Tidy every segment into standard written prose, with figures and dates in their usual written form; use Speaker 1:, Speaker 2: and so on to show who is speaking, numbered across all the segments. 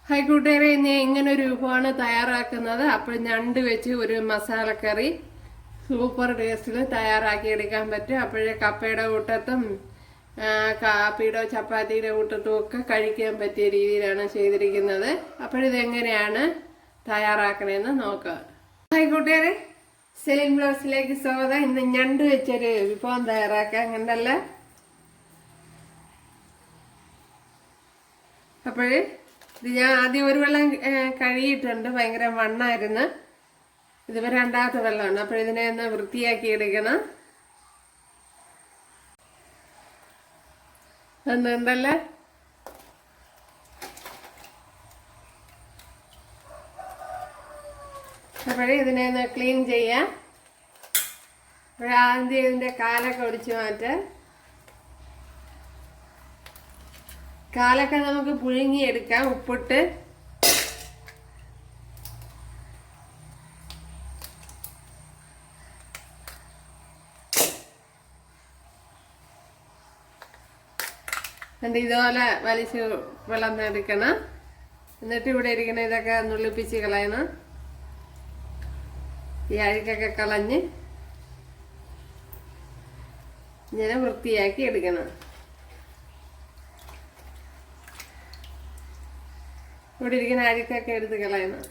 Speaker 1: Hi കൂട്ടുകാരെ, ഇങ്ങനൊരു വിഭവമാണ് തയ്യാറാക്കുന്നത്. അപ്പോൾ ഞണ്ട് വെച്ച് ഒരു മസാലക്കറി സൂപ്പർ ടേസ്റ്റിൽ തയ്യാറാക്കി എടുക്കാൻ പറ്റും. അപ്പോഴേ കപ്പയുടെ കൂട്ടത്തും കാപ്പിയുടെ ചപ്പാത്തിയുടെ കൂട്ടത്തും ഒക്കെ കഴിക്കാൻ പറ്റിയ രീതിയിലാണ് ചെയ്തിരിക്കുന്നത്. അപ്പോഴിതെങ്ങനെയാണ് തയ്യാറാക്കണമെന്ന് നോക്കാം. ഹായ് കൂട്ടുകാരെ, സെലിൻ ബ്ലോഗ്സിലേക്ക് സ്വാഗതം. ഇന്ന് ഞണ്ട് വെച്ചൊരു വിഭവം തയ്യാറാക്കാൻ കണ്ടല്ല. അപ്പോഴേ ഇത് ഞാൻ ആദ്യം ഒരു വെള്ളം കഴുകിയിട്ടുണ്ട്, ഭയങ്കര മണ്ണായിരുന്നു. ഇതിപ്പോൾ രണ്ടാമത്തെ വെള്ളമാണ്. അപ്പോൾ ഇതിനെ ഒന്ന് വൃത്തിയാക്കി എടുക്കണം. എന്നുണ്ടല്ലേ അപ്പോഴേ ഇതിനെ ഒന്ന് ക്ലീൻ ചെയ്യാം. ആദ്യം ഇതിൻ്റെ കാലൊക്കെ ഒടിച്ച് മാറ്റാം. കാലൊക്കെ നമുക്ക് പുഴുങ്ങിയെടുക്കാം ഉപ്പിട്ട്. എന്നിട്ട് ഇതുപോലെ വലിച്ച് വെള്ളം എടുക്കണം. എന്നിട്ട് ഇവിടെ ഇരിക്കണ ഇതൊക്കെ നുള്ളിപ്പിച്ച് കളയണം. ഈ അഴുക്കൊക്കെ കളഞ്ഞ് ഇങ്ങനെ വൃത്തിയാക്കി എടുക്കണം. ഇവിടെ ഇരിക്കുന്ന അഴുക്കൊക്കെ എടുത്ത് കളയണം.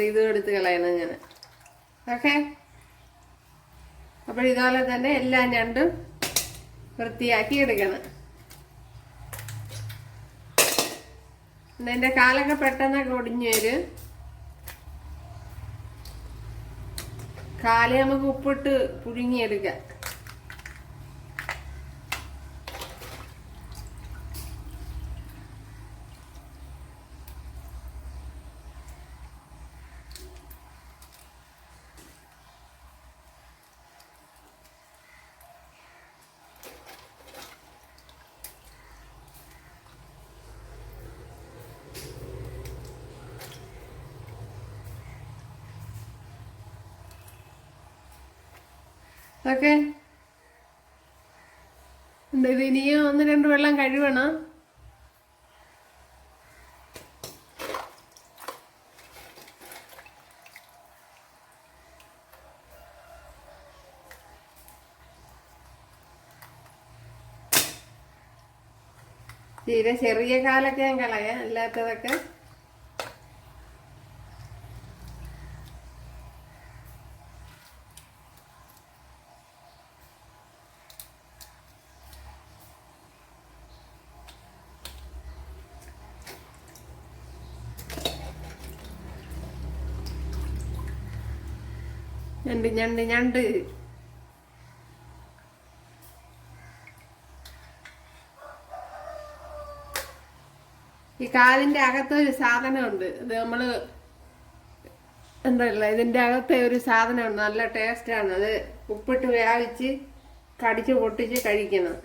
Speaker 1: ഇതും എടുത്ത് കളയണം ഞാൻ. ഓക്കെ, അപ്പോൾ ഇതുപോലെ തന്നെ എല്ലാം ഞണ്ടും വൃത്തിയാക്കി എടുക്കണം. എൻ്റെ കാലൊക്കെ പെട്ടെന്നൊക്കെ ഒടിഞ്ഞു വരും. കാല് നമുക്ക് ഉപ്പിട്ട് പുഴുങ്ങിയെടുക്കാം. ഓക്കെ, ഇത് ഇനിയും 1-2 വെള്ളം കഴുകണം. തീരെ ചെറിയ കാലൊക്കെ ഞാൻ കളയാം, അല്ലാത്തതൊക്കെ ഞണ്ട് ഈ കാലിന്റെ അകത്തൊരു സാധനമുണ്ട്. ഇത് നമ്മള് എന്തല്ല, ഇതിന്റെ അകത്തെ ഒരു സാധനമുണ്ട്, നല്ല ടേസ്റ്റാണ്. അത് ഉപ്പിട്ട് വേവിച്ച് കടിച്ച് പൊട്ടിച്ച് കഴിക്കണം.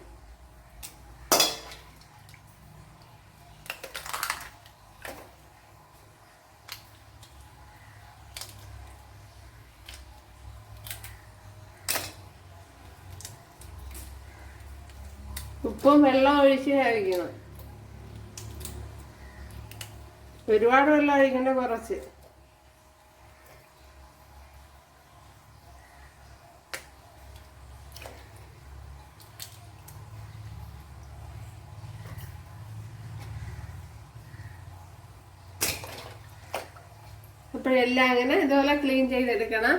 Speaker 1: ഉപ്പും വെള്ളം ഒഴിച്ച് കഴിക്കണം. ഒരുപാട് വെള്ളം ഒഴിക്കണ്ട, കുറച്ച്. അപ്പോഴെല്ലാം അങ്ങനെ ഇതുപോലെ ക്ലീൻ ചെയ്തെടുക്കണം.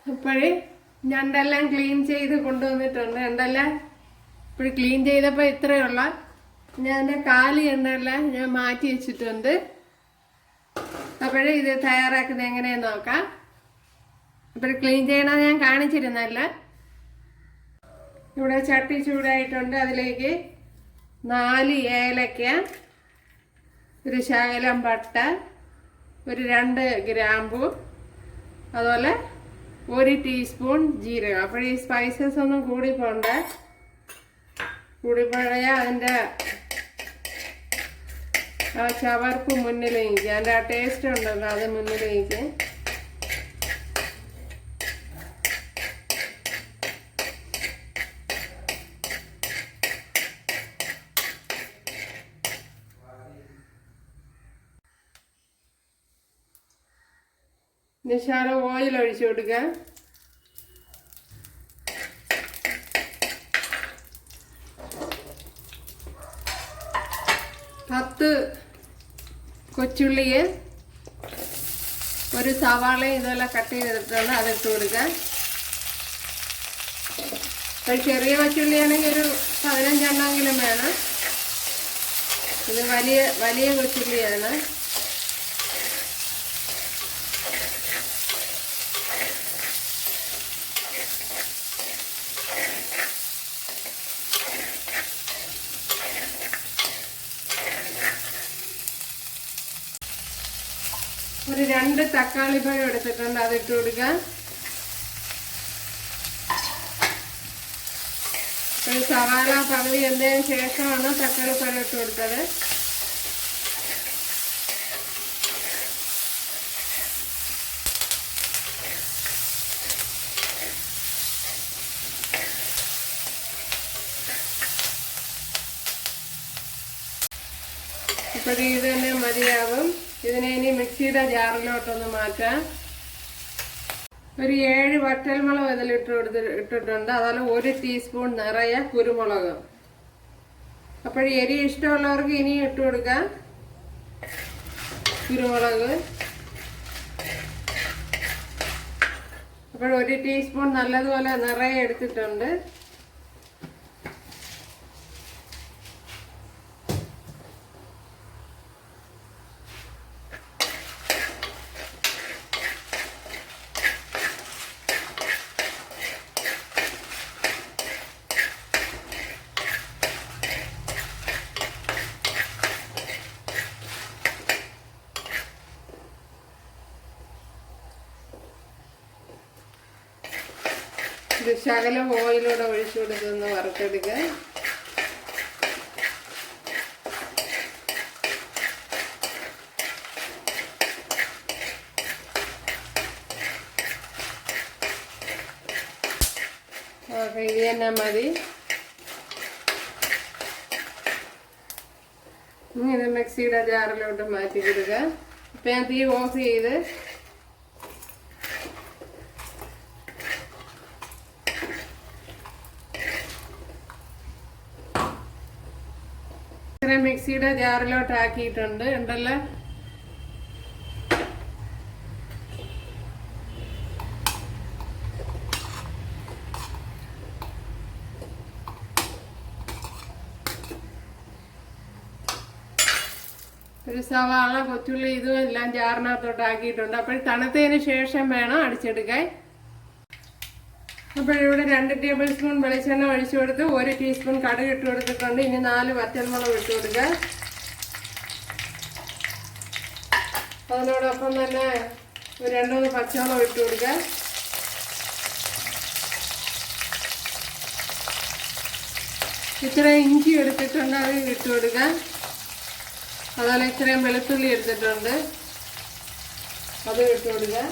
Speaker 1: അപ്പോഴേ ഞണ്ടെല്ലാം ക്ലീൻ ചെയ്ത് കൊണ്ടുവന്നിട്ടുണ്ട്. ഞണ്ടെല്ലാം ഇപ്പോൾ ക്ലീൻ ചെയ്തപ്പോൾ ഇത്രയുള്ള ഞാൻ കാല് ഞണ്ടെല്ലാം ഞാൻ മാറ്റി വെച്ചിട്ടുണ്ട്. അപ്പോഴേ ഇത് തയ്യാറാക്കുന്നത് എങ്ങനെയെന്ന് നോക്കാം. അപ്പോൾ ക്ലീൻ ചെയ്യണത് ഞാൻ കാണിച്ചിരുന്നല്ല. ഇവിടെ ചട്ടി ചൂടായിട്ടുണ്ട്. അതിലേക്ക് 4 ഏലക്ക, ഒരു ശകലം പട്ട, ഒരു 2 ഗ്രാമ്പു, അതുപോലെ 1 ടീസ്പൂൺ ജീരകം. അപ്പോൾ ഈ സ്പൈസസ് ഒന്നും കൂടിപ്പോണ്ട. കൂടിപ്പോയാൽ അതിൻ്റെ ആ ചവർപ്പ് മുന്നിലേക്ക്, അതിൻ്റെ ആ ടേസ്റ്റ് ഉണ്ടല്ലോ അത് മുന്നിലേക്ക്. നിശാല ഓയിൽ ഒഴിച്ചു കൊടുക്കുക. പത്ത് കൊച്ചുള്ളിയെ ഒരു സവാളയും ഇതെല്ലാം കട്ട് ചെയ്തെടുത്തുകൊണ്ട് അതിട്ട് കൊടുക്കുക. ഒരു ചെറിയ കൊച്ചുള്ളിയാണെങ്കിൽ ഒരു 15 എണ്ണമെങ്കിലും വേണം. ഇത് വലിയ കൊച്ചുള്ളിയാണ്. ഒരു 2 തക്കാളി പഴം എടുത്തിട്ടുണ്ട്, അതിട്ട് കൊടുക്കുക. ഒരു സവാള പകുതി എന്നതിന് ശേഷമാണ് തക്കാളി പഴം ഇട്ട് കൊടുത്തത്. അപ്പോൾ ഇത് തന്നെ മതിയാവും. ഇതിനെ ഇനി മിക്സിയുടെ ജാറിലോട്ടൊന്ന് മാറ്റാം. ഒരു 7 വറ്റൽമുളക് ഇട്ടിട്ടുണ്ട്. അതുപോലെ 1 ടീസ്പൂൺ നിറയെ കുരുമുളക്. അപ്പോൾ എരി ഇഷ്ടമുള്ളവർക്ക് ഇനി ഇട്ട് കൊടുക്കാം കുരുമുളക്. അപ്പോൾ 1 ടീസ്പൂൺ നല്ലതുപോലെ നിറയെ എടുത്തിട്ടുണ്ട്. ഇത് ശകലം ഓയിലൂടെ ഒഴിച്ചു കൊടുത്തൊന്ന് വറുത്തെടുക്കുക. ഓക്കെ, ഇത് തന്നെ മതി. ഇത് മിക്സിയുടെ ജാറിലോട്ട് മാറ്റി കൊടുക്കുക. ഇപ്പം ഞാൻ തീ ഓഫ് ചെയ്ത് മിക്സിയുടെ ജാറിലോട്ട് ആക്കിയിട്ടുണ്ട് ഉണ്ടല്ലോ. ഒരു സവാള കൊച്ചുള്ളി ഇതും എല്ലാം ജാറിനകത്തോട്ട് ആക്കിയിട്ടുണ്ട്. അപ്പോൾ തണുത്തതിന് ശേഷം വേണം അടിച്ചെടുക്കാൻ. അപ്പോൾ ഇവിടെ 2 ടേബിൾ സ്പൂൺ വെളിച്ചെണ്ണ ഒഴിച്ചു കൊടുത്ത് 1 ടീസ്പൂൺ കടുക് ഇട്ട് കൊടുത്തിട്ടുണ്ട്. ഇനി 4 വറ്റൽമുളക് ഇട്ട് കൊടുക്കുക. അതിനോടൊപ്പം തന്നെ ഒരു 2-3 പച്ചമുളക് ഇട്ട് കൊടുക്കുക. ഇത്രയും ഇഞ്ചി എടുത്തിട്ടുണ്ട്, അത് ഇട്ട് കൊടുക്കുക. അതുപോലെ ഇത്രയും വെളുത്തുള്ളി എടുത്തിട്ടുണ്ട്, അത് ഇട്ട് കൊടുക്കുക.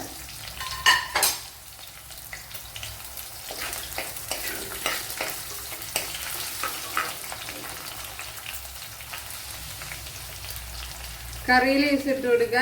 Speaker 1: കറി ലീവ്സ് ഇട്ട് കൊടുക്കുക.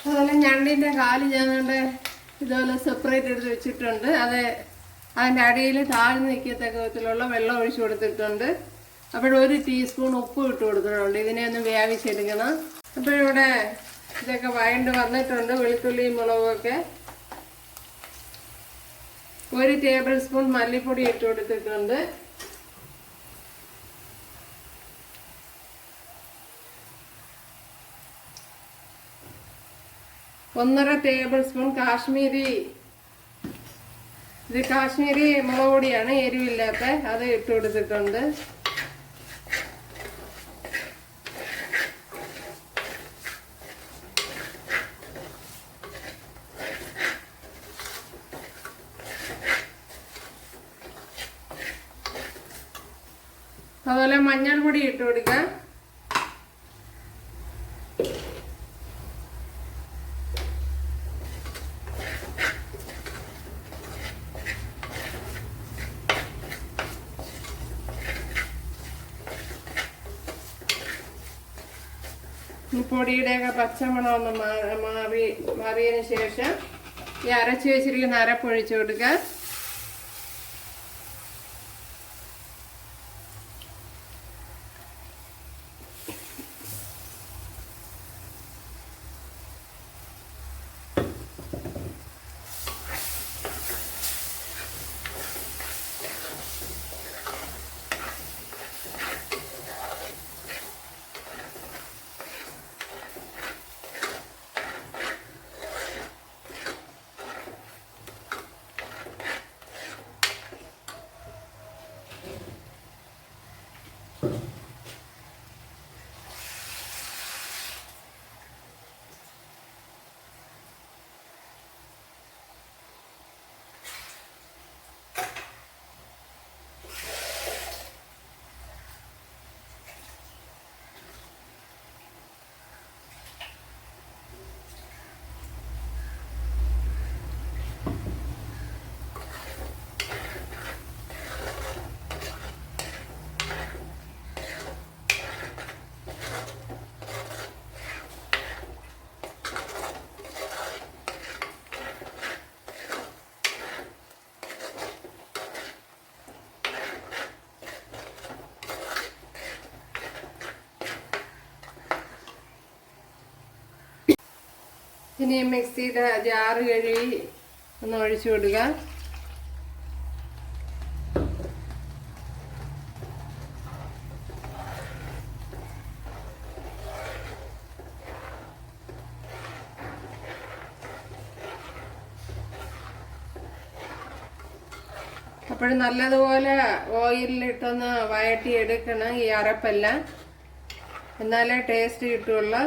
Speaker 1: അതുപോലെ ഞണ്ടിൻ്റെ കാല് ഞാനുണ്ട് ഇതുപോലെ സെപ്പറേറ്റ് എടുത്ത് വെച്ചിട്ടുണ്ട്. അതിൻ്റെ അടിയിൽ താഴ്ന്ന് നിൽക്കത്തക്ക വിധത്തിലുള്ള വെള്ളം ഒഴിച്ചു കൊടുത്തിട്ടുണ്ട്. അപ്പോൾ 1 ടീസ്പൂൺ ഉപ്പ് ഇട്ട് കൊടുത്തിട്ടുണ്ട്. ഇതിനെ ഒന്ന് വേവിച്ചെടുക്കണം. അപ്പോൾ ഇവിടെ ഇതൊക്കെ വഴണ്ട് വന്നിട്ടുണ്ട്, വെളുത്തുള്ളിയും മുളകൊക്കെ. 1 ടേബിൾ സ്പൂൺ മല്ലിപ്പൊടി ഇട്ട് കൊടുത്തിട്ടുണ്ട്. ഒന്നര ടേബിൾ സ്പൂൺ കാശ്മീരി മുളക് പൊടിയാണ്, എരിവില്ലാത്ത, അത് ഇട്ട് കൊടുത്തിട്ടുണ്ട്. അതുപോലെ മഞ്ഞൾപ്പൊടി ഇട്ട് കൊടുക്കുക. ഈ പൊടിയുടെയൊക്കെ പച്ചമണം ഒന്ന് മാറിയതിന് ശേഷം ഈ അരച്ച് വെച്ചിരിക്കുന്ന അരപ്പൊഴിച്ച് കൊടുക്കുക. ഇനി മിക്സിയുടെ ജാറ് കഴുകി ഒന്ന് ഒഴിച്ചു കൊടുക്കുക. അപ്പോൾ നല്ലതുപോലെ ഓയിലിട്ടൊന്ന് വഴറ്റി എടുക്കണം ഈ അരപ്പെല്ലാം, എന്നാലേ ടേസ്റ്റ് കിട്ടുള്ളൂ.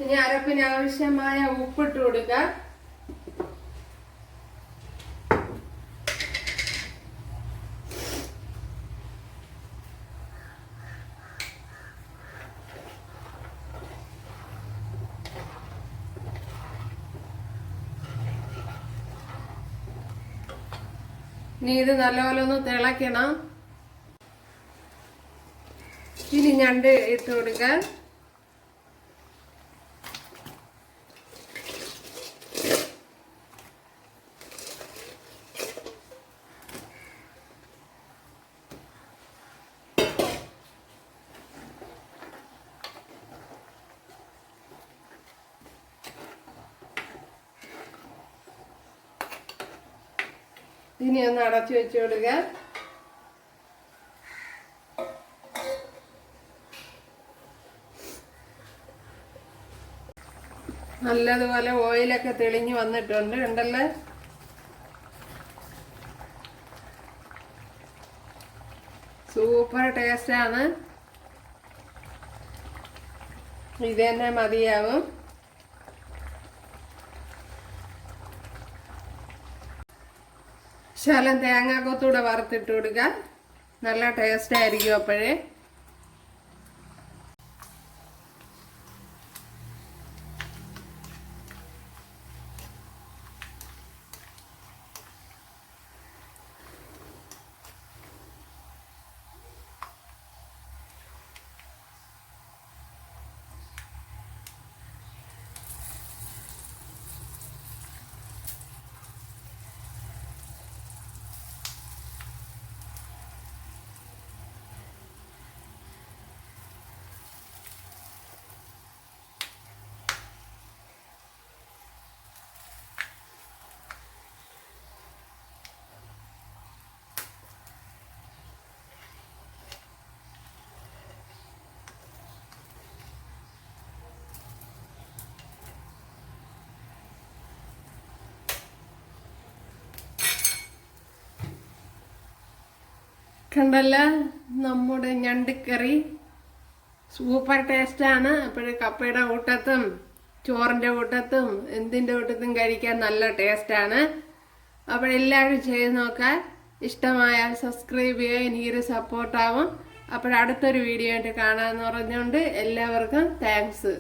Speaker 1: ഇനി അരപ്പിന് ആവശ്യമായ ഉപ്പിട്ട് കൊടുക്കുക. ഇനി ഇത് നല്ലപോലെ ഒന്ന് തിളയ്ക്കണം. ഇനി ഞണ്ട് ഇട്ട് കൊടുക്കുക. ഇനി ഒന്ന് അടച്ചു വെച്ച് കൊടുക്കുക. നല്ലതുപോലെ ഓയിലൊക്കെ തെളിഞ്ഞു വന്നിട്ടുണ്ട് ഉണ്ടല്ലേ. സൂപ്പർ ടേസ്റ്റാണ്. ഇത് തന്നെ മതിയാവും. ശകലം തേങ്ങാക്കൊത്തൂടെ വറുത്തിട്ട് കൊടുക്കുക. നല്ല ടേസ്റ്റ് ആയിരിക്കും അപ്പോഴേ. കണ്ടല്ലോ നമ്മുടെ ഞണ്ടിക്കറി സൂപ്പർ ടേസ്റ്റാണ്. അപ്പോഴേ കപ്പയുടെ കൂട്ടത്തും ചോറിൻ്റെ കൂട്ടത്തും എന്തിൻ്റെ കൂട്ടത്തും കഴിക്കാൻ നല്ല ടേസ്റ്റാണ്. അപ്പോഴെല്ലാവരും ചെയ്ത് നോക്കാൻ. ഇഷ്ടമായാൽ സബ്സ്ക്രൈബ് ചെയ്യുക, എനിക്കൊരു സപ്പോർട്ടാവും. അപ്പോഴടുത്തൊരു വീഡിയോ ആയിട്ട് കാണാമെന്ന് പറഞ്ഞുകൊണ്ട് എല്ലാവർക്കും താങ്ക്സ്.